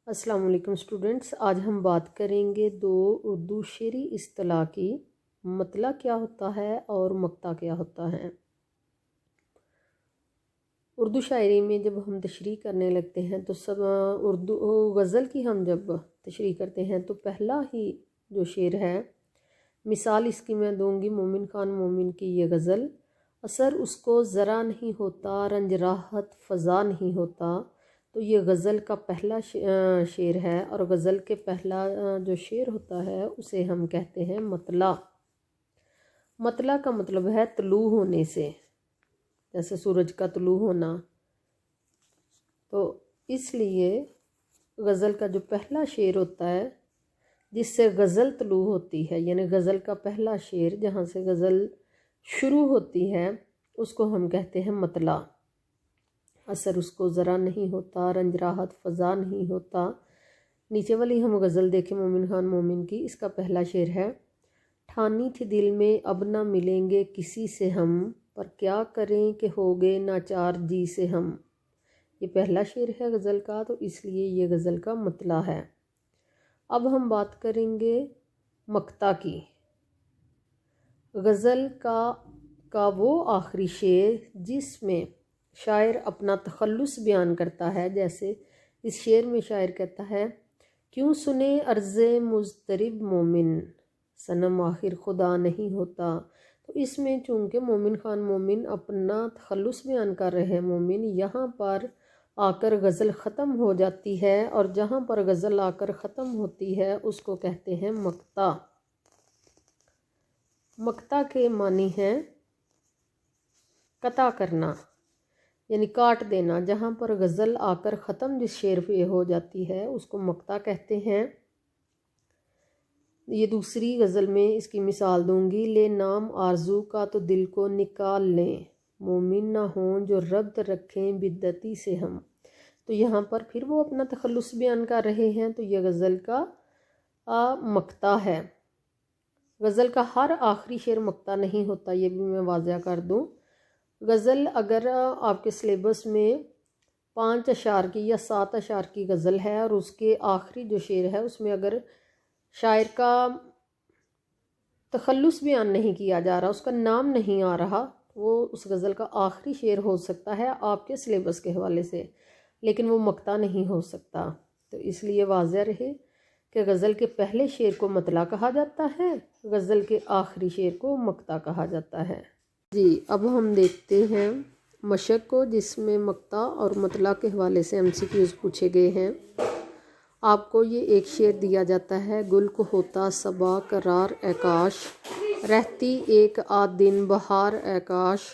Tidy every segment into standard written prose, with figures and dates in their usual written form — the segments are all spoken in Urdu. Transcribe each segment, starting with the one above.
السلام علیکم اسٹوڈنٹس، آج ہم بات کریں گے دو اردو شعری اصطلاح کی، مطلع کیا ہوتا ہے اور مقطع کیا ہوتا ہے۔ اردو شاعری میں جب ہم تشریح کرنے لگتے ہیں تو اردو غزل کی ہم جب تشریح کرتے ہیں تو پہلا ہی جو شعر ہے، مثال اس کی میں دوں گی مومن خان مومن کی یہ غزل، اثر اس کو ذرا نہیں ہوتا، رنج راحت فضا نہیں ہوتا۔ تو یہ غزل کا پہلا شعر ہے، اور غزل کے پہلا جو شعر ہوتا ہے اسے ہم کہتے ہیں مطلع۔ مطلع کا مطلب ہے طلوع ہونے سے، جیسے سورج کا طلوع ہونا۔ تو اس لیے غزل کا جو پہلا شعر ہوتا ہے جس سے غزل طلوع ہوتی ہے، یعنی غزل کا پہلا شعر جہاں سے غزل شروع ہوتی ہے اس کو ہم کہتے ہیں مطلع۔ اثر اس کو ذرا نہیں ہوتا، رنج راحت فضا نہیں ہوتا۔ نیچے والی ہم غزل دیکھیں مومن خان مومن کی، اس کا پہلا شعر ہے، ٹھانی تھی دل میں اب نہ ملیں گے کسی سے ہم، پر کیا کریں کہ ہو گئے ناچار جی سے ہم۔ یہ پہلا شعر ہے غزل کا، تو اس لیے یہ غزل کا مطلع ہے۔ اب ہم بات کریں گے مقطع کی۔ غزل کا وہ آخری شعر جس میں شاعر اپنا تخلص بیان کرتا ہے، جیسے اس شعر میں شاعر کہتا ہے، کیوں سنے عرض مضطرب مومن، صنم آخر خدا نہیں ہوتا۔ تو اس میں چونکہ مومن خان مومن اپنا تخلص بیان کر رہے ہیں مومن، یہاں پر آ کر غزل ختم ہو جاتی ہے، اور جہاں پر غزل آ کر ختم ہوتی ہے اس کو کہتے ہیں مقطع۔ مقطع کے معنی ہیں قطع کرنا، یعنی کاٹ دینا۔ جہاں پر غزل آ کر ختم جس شعر پہ ہو جاتی ہے اس کو مقطع کہتے ہیں۔ یہ دوسری غزل میں اس کی مثال دوں گی، لے نام آرزو کا تو دل کو نکال لیں، مومن نہ ہوں جو ربط رکھیں بدعتی سے ہم۔ تو یہاں پر پھر وہ اپنا تخلص بیان کر رہے ہیں، تو یہ غزل کا مقطع ہے۔ غزل کا ہر آخری شعر مقطع نہیں ہوتا، یہ بھی میں واضح کر دوں۔ غزل اگر آپ کے سلیبس میں 5 اشعار کی یا 7 اشعار کی غزل ہے، اور اس کے آخری جو شعر ہے اس میں اگر شاعر کا تخلص بیان نہیں کیا جا رہا، اس کا نام نہیں آ رہا، وہ اس غزل کا آخری شعر ہو سکتا ہے آپ کے سلیبس کے حوالے سے، لیکن وہ مقطع نہیں ہو سکتا۔ تو اس لیے واضح رہے کہ غزل کے پہلے شعر کو مطلع کہا جاتا ہے، غزل کے آخری شعر کو مقطع کہا جاتا ہے۔ جی اب ہم دیکھتے ہیں مشق کو، جس میں مقطع اور مطلع کے حوالے سے MCQs پوچھے گئے ہیں۔ آپ کو یہ ایک شعر دیا جاتا ہے، گل کو ہوتا صبا قرار اے کاش، رہتی ایک آدھ دن بہار اے کاش۔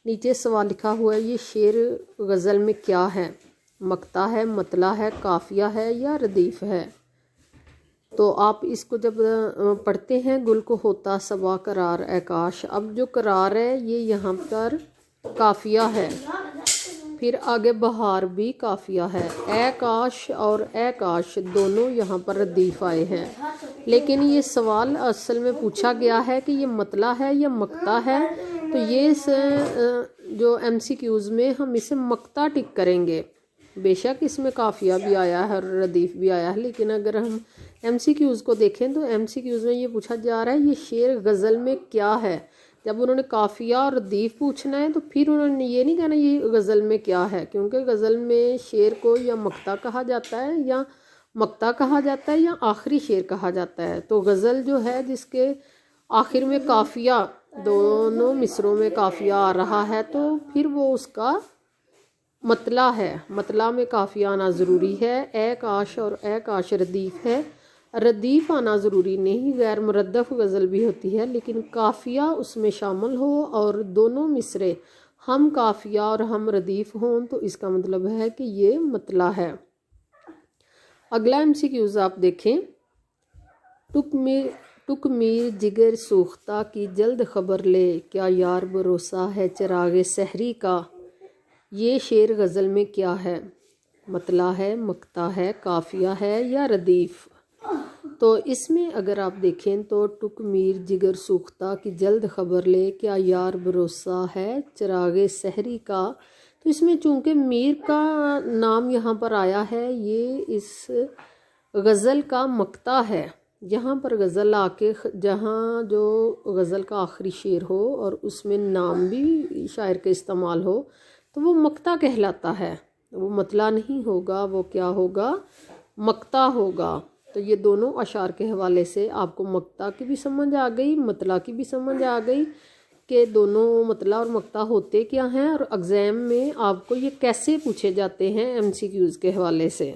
نیچے سوال لکھا ہوا ہے، یہ شعر غزل میں کیا ہے؟ مقطع ہے، مطلع ہے، قافیہ ہے یا ردیف ہے؟ تو آپ اس کو جب پڑھتے ہیں، گل کو ہوتا صبا قرار اے کاش، اب جو قرار ہے یہ یہاں پر قافیہ ہے، پھر آگے بہار بھی قافیہ ہے، اے کاش اور اے کاش دونوں یہاں پر ردیف آئے ہیں۔ لیکن یہ سوال اصل میں پوچھا گیا ہے کہ یہ مطلع ہے یا مقطع ہے، تو یہ جو MCQs میں ہم اسے مقطع ٹک کریں گے۔ بے شک اس میں قافیہ بھی آیا ہے اور ردیف بھی آیا ہے، لیکن اگر ہم MCQs کو دیکھیں تو MCQs میں یہ پوچھا جا رہا ہے یہ شعر غزل میں کیا ہے۔ جب انہوں نے قافیہ اور ردیف پوچھنا ہے تو پھر انہوں نے یہ نہیں کہنا یہ غزل میں کیا ہے، کیونکہ غزل میں شعر کو یا مقطع کہا جاتا ہے یا مقطع کہا جاتا ہے یا آخری شعر کہا جاتا ہے۔ تو غزل جو ہے جس کے آخر میں قافیہ، دونوں مصروں میں قافیہ آ رہا ہے، تو پھر وہ اس کا مطلع ہے۔ مطلع میں قافیہ آنا ضروری ہے، اے کاش اور اے کاش ردیف ہے۔ ردیف آنا ضروری نہیں، غیر مردف غزل بھی ہوتی ہے، لیکن قافیہ اس میں شامل ہو اور دونوں مصرے ہم قافیہ اور ہم ردیف ہوں تو اس کا مطلب ہے کہ یہ مطلع ہے۔ اگلا MCQs آپ دیکھیں، ٹک میر جگر سوختہ کی جلد خبر لے، کیا یار بھروسہ ہے چراغ سحری کا۔ یہ شعر غزل میں کیا ہے؟ مطلع ہے، مقطع ہے، قافیہ ہے یا ردیف؟ تو اس میں اگر آپ دیکھیں تو ٹک میر جگر سوختہ کی جلد خبر لے، کیا یار بھروسہ ہے چراغ سحری کا، تو اس میں چونکہ میر کا نام یہاں پر آیا ہے، یہ اس غزل کا مقطع ہے۔ جہاں پر غزل آ کے جہاں جو غزل کا آخری شعر ہو اور اس میں نام بھی شاعر کے استعمال ہو تو وہ مقطع کہلاتا ہے، وہ مطلع نہیں ہوگا، وہ کیا ہوگا؟ مقطع ہوگا۔ تو یہ دونوں اشعار کے حوالے سے آپ کو مقطع کی بھی سمجھ آ گئی، مطلع کی بھی سمجھ آ گئی کہ دونوں مطلع اور مقطع ہوتے کیا ہیں، اور ایگزام میں آپ کو یہ کیسے پوچھے جاتے ہیں ایم سی کیوز کے حوالے سے۔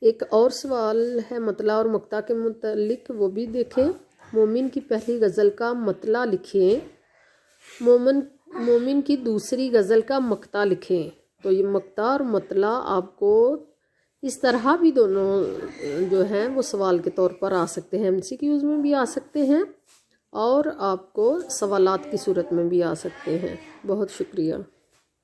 ایک اور سوال ہے مطلع اور مقطع کے متعلق، وہ بھی دیکھیں۔ مومن کی پہلی غزل کا مطلع لکھیں، مومن کی دوسری غزل کا مقطع لکھیں۔ تو یہ مقطع اور مطلع آپ کو اس طرح بھی دونوں جو ہیں وہ سوال کے طور پر آ سکتے ہیں، ایم سی کیوز میں بھی آ سکتے ہیں اور آپ کو سوالات کی صورت میں بھی آ سکتے ہیں۔ بہت شکریہ۔